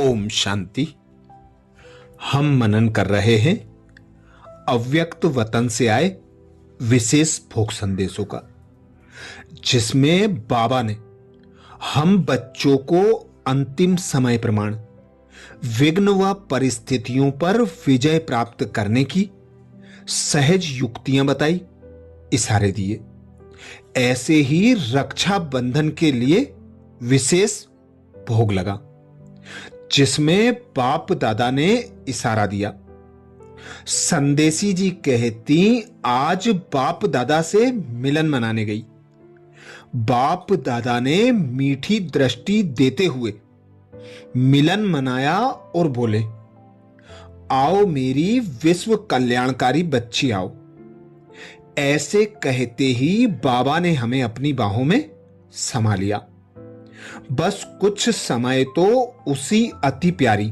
ओम शांति। हम मनन कर रहे हैं अव्यक्त वतन से आए विशेष भोग संदेशों का, जिसमें बाबा ने हम बच्चों को अंतिम समय प्रमाण विघ्न व परिस्थितियों पर विजय प्राप्त करने की सहज युक्तियां बताई, इशारे दिए। ऐसे ही रक्षा बंधन के लिए विशेष भोग लगा, जिसमें बाप दादा ने इशारा दिया। संदेशी जी कहती आज बाप दादा से मिलन मनाने गई। बाप दादा ने मीठी दृष्टि देते हुए मिलन मनाया और बोले, आओ मेरी विश्व कल्याणकारी बच्ची आओ। ऐसे कहते ही बाबा ने हमें अपनी बाहों में समा लिया। बस कुछ समय तो उसी अति प्यारी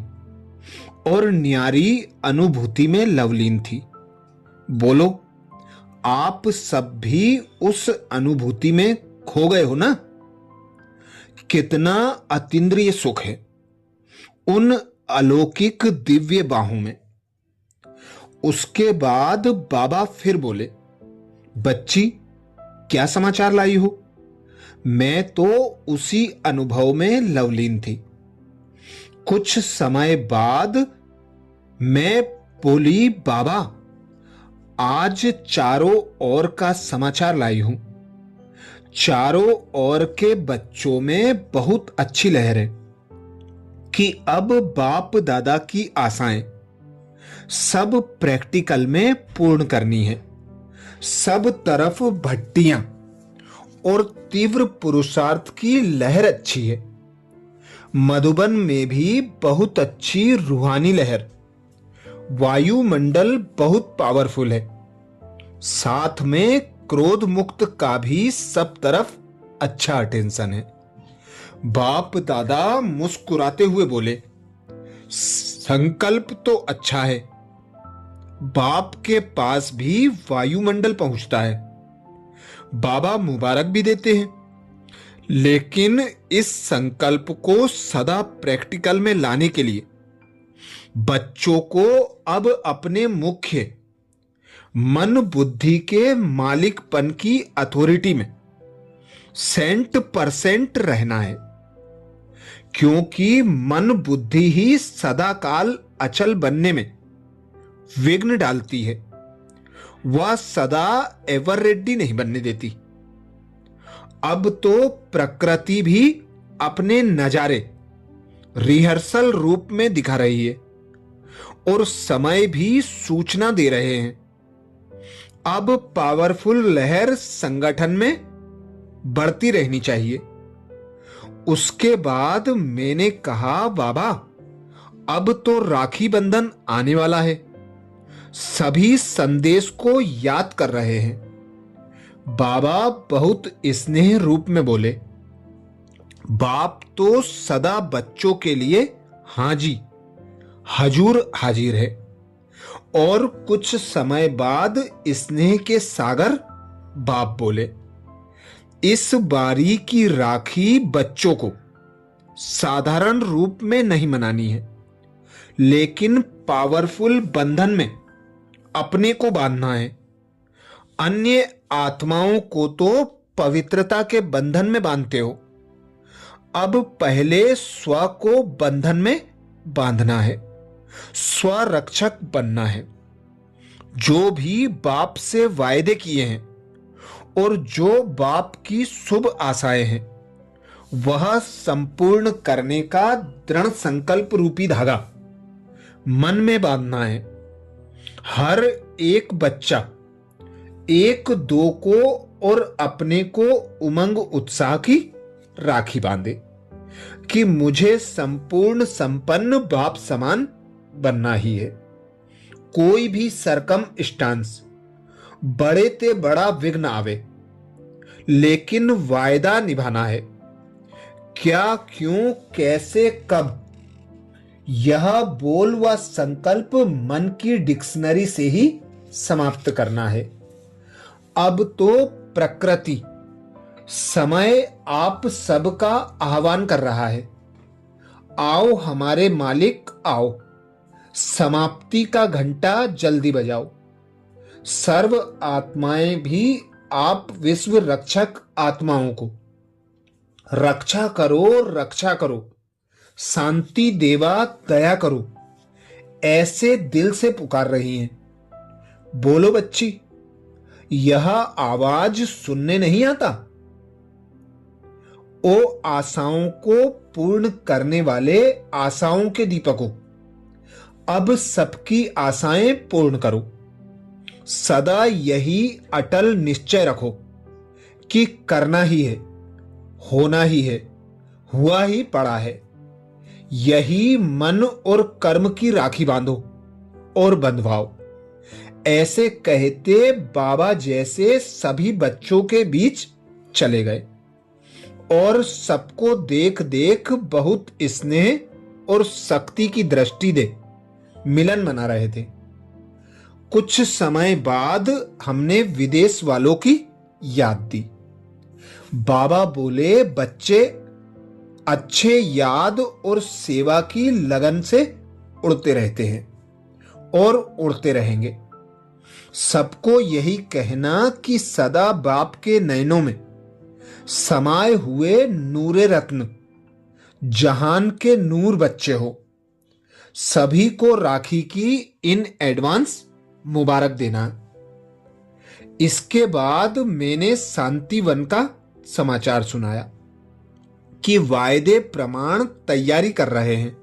और न्यारी अनुभूति में लवलीन थी। बोलो, आप सब भी उस अनुभूति में खो गए हो ना? कितना अतीन्द्रिय सुख है उन अलौकिक दिव्य बाहों में। उसके बाद बाबा फिर बोले, बच्ची क्या समाचार लाई हो? मैं तो उसी अनुभव में लवलीन थी। कुछ समय बाद मैं बोली, बाबा आज चारों ओर का समाचार लाई हूं। चारों ओर के बच्चों में बहुत अच्छी लहर है कि अब बाप दादा की आशाएं सब प्रैक्टिकल में पूर्ण करनी है। सब तरफ भट्टियां और तीव्र पुरुषार्थ की लहर अच्छी है। मधुबन में भी बहुत अच्छी रूहानी लहर, वायुमंडल बहुत पावरफुल है। साथ में क्रोध मुक्त का भी सब तरफ अच्छा अटेंशन है। बाप दादा मुस्कुराते हुए बोले, संकल्प तो अच्छा है। बाप के पास भी वायुमंडल पहुंचता है। बाबा मुबारक भी देते हैं, लेकिन इस संकल्प को सदा प्रैक्टिकल में लाने के लिए बच्चों को अब अपने मुख्य मन बुद्धि के मालिकपन की अथॉरिटी में 100% रहना है, क्योंकि मन बुद्धि ही सदा काल अचल बनने में विघ्न डालती है। वह सदा एवर रेडी नहीं बनने देती। अब तो प्रकृति भी अपने नजारे रिहर्सल रूप में दिखा रही है और समय भी सूचना दे रहे हैं। अब पावरफुल लहर संगठन में बढ़ती रहनी चाहिए। उसके बाद मैंने कहा, बाबा अब तो राखी बंधन आने वाला है। सभी संदेश को याद कर रहे हैं। बाबा बहुत स्नेह रूप में बोले, बाप तो सदा बच्चों के लिए हाजी हजूर हाजिर है। और कुछ समय बाद स्नेह के सागर बाप बोले, इस बारी की राखी बच्चों को साधारण रूप में नहीं मनानी है, लेकिन पावरफुल बंधन में अपने को बांधना है। अन्य आत्माओं को तो पवित्रता के बंधन में बांधते हो। अब पहले स्व को बंधन में बांधना है, स्वरक्षक बनना है। जो भी बाप से वायदे किए हैं और जो बाप की शुभ आशाएं हैं, वह संपूर्ण करने का दृढ़ संकल्प रूपी धागा मन में बांधना है। हर एक बच्चा एक दो को और अपने को उमंग उत्साह की राखी बांधे कि मुझे संपूर्ण संपन्न बाप समान बनना ही है। कोई भी सरकम स्टांस बड़े ते बड़ा विघ्न आवे, लेकिन वायदा निभाना है। क्या, क्यों, कैसे, कब, यह बोल व संकल्प मन की डिक्शनरी से ही समाप्त करना है। अब तो प्रकृति समय आप सबका आह्वान कर रहा है। आओ हमारे मालिक आओ, समाप्ति का घंटा जल्दी बजाओ। सर्व आत्माएं भी आप विश्व रक्षक आत्माओं को रक्षा करो, रक्षा करो, शांति देवा दया करो, ऐसे दिल से पुकार रही हैं। बोलो बच्ची, यह आवाज सुनने नहीं आता? ओ आशाओं को पूर्ण करने वाले आशाओं के दीपकों, अब सबकी आशाएं पूर्ण करो। सदा यही अटल निश्चय रखो कि करना ही है, होना ही है, हुआ ही पड़ा है। यही मन और कर्म की राखी बांधो और बंधवाओ। ऐसे कहते बाबा जैसे सभी बच्चों के बीच चले गए और सबको देख देख बहुत स्नेह और शक्ति की दृष्टि दे मिलन मना रहे थे। कुछ समय बाद हमने विदेश वालों की याद दी। बाबा बोले, बच्चे अच्छे याद और सेवा की लगन से उड़ते रहते हैं और उड़ते रहेंगे। सबको यही कहना कि सदा बाप के नयनों में समाये हुए नूरे रत्न, जहान के नूर बच्चे हो। सभी को राखी की इन एडवांस मुबारक देना। इसके बाद मैंने शांतिवन का समाचार सुनाया कि वायदे प्रमाण तैयारी कर रहे हैं।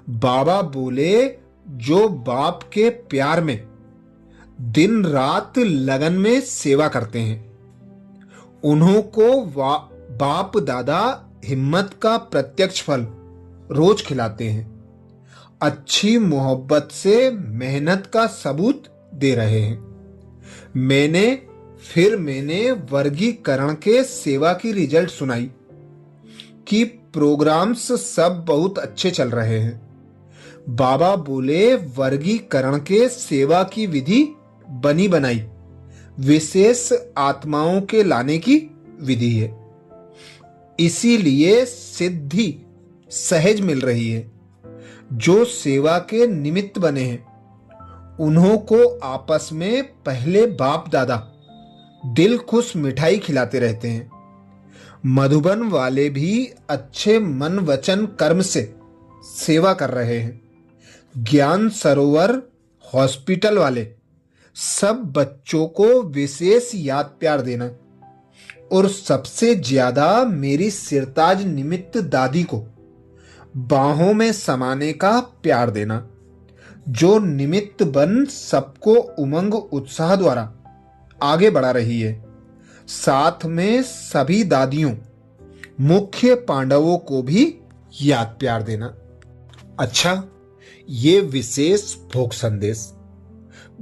बाबा बोले, जो बाप के प्यार में दिन रात लगन में सेवा करते हैं, उन्हों को बाप दादा हिम्मत का प्रत्यक्ष फल रोज खिलाते हैं। अच्छी मोहब्बत से मेहनत का सबूत दे रहे हैं। मैंने वर्गीकरण के सेवा की रिजल्ट सुनाई कि प्रोग्राम्स सब बहुत अच्छे चल रहे हैं। बाबा बोले, वर्गीकरण के सेवा की विधि बनी बनाई विशेष आत्माओं के लाने की विधि है, इसीलिए सिद्धि सहज मिल रही है। जो सेवा के निमित्त बने हैं, उन्हों को आपस में पहले बाप दादा दिल खुश मिठाई खिलाते रहते हैं। मधुबन वाले भी अच्छे मन वचन कर्म से सेवा कर रहे हैं। ज्ञान सरोवर हॉस्पिटल वाले सब बच्चों को विशेष याद प्यार देना और सबसे ज्यादा मेरी सिरताज निमित्त दादी को बाहों में समाने का प्यार देना, जो निमित्त बन सबको उमंग उत्साह द्वारा आगे बढ़ा रही है। साथ में सभी दादियों मुख्य पांडवों को भी याद प्यार देना। अच्छा, ये विशेष भोग संदेश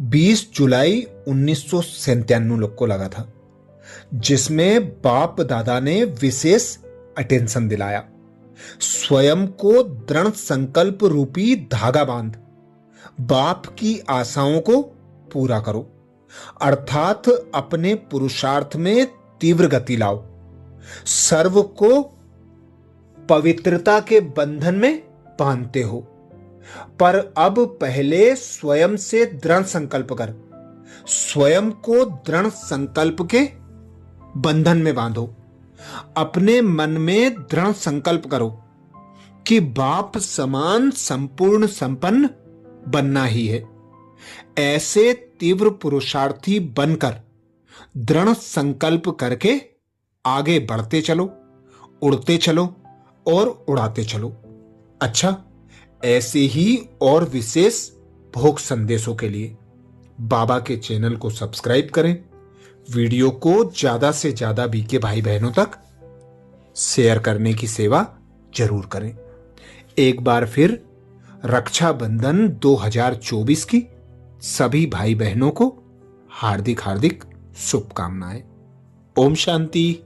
20 जुलाई 1997 लोग को लगा था, जिसमें बाप दादा ने विशेष अटेंशन दिलाया। स्वयं को दृढ़ संकल्प रूपी धागा बांध बाप की आशाओं को पूरा करो, अर्थात अपने पुरुषार्थ में तीव्र गति लाओ। सर्व को पवित्रता के बंधन में बांधते हो, पर अब पहले स्वयं से दृढ़ संकल्प कर स्वयं को दृढ़ संकल्प के बंधन में बांधो। अपने मन में दृढ़ संकल्प करो कि बाप समान संपूर्ण संपन्न बनना ही है। ऐसे तीव्र पुरुषार्थी बनकर दृढ़ संकल्प करके आगे बढ़ते चलो, उड़ते चलो और उड़ाते चलो। अच्छा, ऐसे ही और विशेष भोग संदेशों के लिए बाबा के चैनल को सब्सक्राइब करें। वीडियो को ज्यादा से ज्यादा बीके भाई बहनों तक शेयर करने की सेवा जरूर करें। एक बार फिर रक्षाबंधन 2024 की सभी भाई बहनों को हार्दिक हार्दिक शुभकामनाएं। ओम शांति।